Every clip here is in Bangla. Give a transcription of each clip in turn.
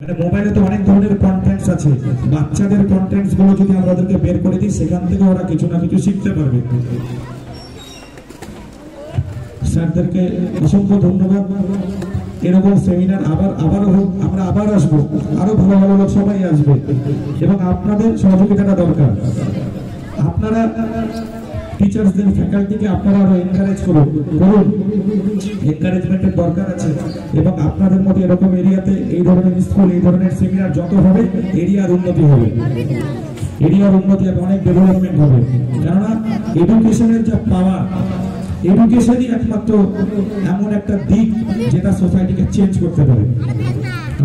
মানে মোবাইলে তো অনেক ধরনের কন্টেন্টস আছে, বাচ্চাদের কন্টেন্টস গুলো যদি আমরা ওদেরকে বের করে দিই সেখান থেকে ওরা কিছু না কিছু শিখতে পারবে। স্যারদেরকে অসংখ্য ধন্যবাদ। এরকম সেমিনার আবারও হোক, আমরা আবার আসবো, আরো ভালো ভালো লোক সবাই আসবে এবং আপনাদের সহযোগিতাটা দরকার। আপনারা টিচার্সদের ফ্যাকাল্টিকে আপনারা আরো এনকারেজ করুন, এনকারেজমেন্টের দরকার আছে এবং আপনাদের মধ্যে এরকম এরিয়াতে এই ধরনের স্কুল, এই ধরনের সেমিনার যত হবে এরিয়ার উন্নতি হবে, এরিয়ার উন্নতি হবে, অনেক ডেভেলপমেন্ট হবে। কেননা এডুকেশনের যা পাওয়ার, এডুকেশনই একমাত্র এমন একটা দিক যেটা সোসাইটিকে চেঞ্জ করতে পারে।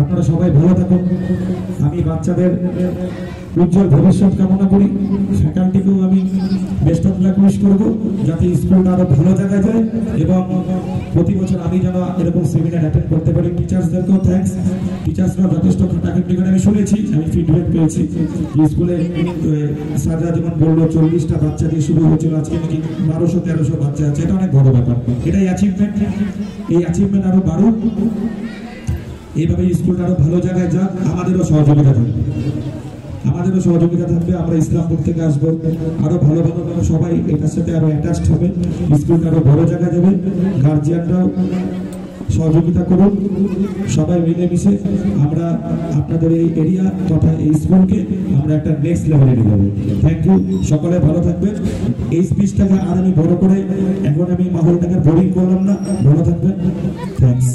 আপনারা সবাই ভালো থাকুন। আমি বাচ্চাদের উজ্জ্বল ভবিষ্যৎ কামনা করি। ফ্যাকাল্টিকেও আমি বেস্ট অফ লাক উইশ করবো যাতে স্কুলটা আরো ভালো জায়গায় যায় এবং প্রতি বছর আমি যেন এরকম সেমিনার অ্যাটেন্ড করতে পারি। টিচার্সদেরকেও থ্যাঙ্কস। টিচার্সরা যথেষ্ট খাটাখাটি করে আমি শুনেছি, আমি ফিডব্যাক পেয়েছি স্কুলে স্যাররা যেমন বললো 40টা বাচ্চা দিয়ে শুরু হয়েছিল, আজকে নাকি 1200-1300 বাচ্চা আছে। এটা অনেক বড় ব্যাপার, এটাই অ্যাচিভমেন্ট। এই অ্যাচিভমেন্ট আরো বাড়ুক, এইভাবে স্কুলটা আরো ভালো জায়গায় যাক। আমাদেরও সহযোগিতা থাকবে, আমাদেরও সহযোগিতা থাকবে। আমরা ইসলামপুর থেকে আসবো, আরো ভালো ভালো সবাই এটার সাথে আরো অ্যাটাচড হবে, স্কুলটা আরো বড় জায়গায় যাবে। গার্জিয়ানরাও সহযোগিতা করুন, সবাই মিলেমিশে আমরা আপনাদের এই এরিয়া তথা এই স্কুলকে আমরা একটা নেক্সট লেভেলে নিয়ে যাবো। থ্যাংক ইউ, সকলে ভালো থাকবেন। এই স্পিচটাকে আর আমি বড় করে এখন আমি মাহলটাকে বোরিং করলাম না, ভালো থাকবেন। থ্যাংকস।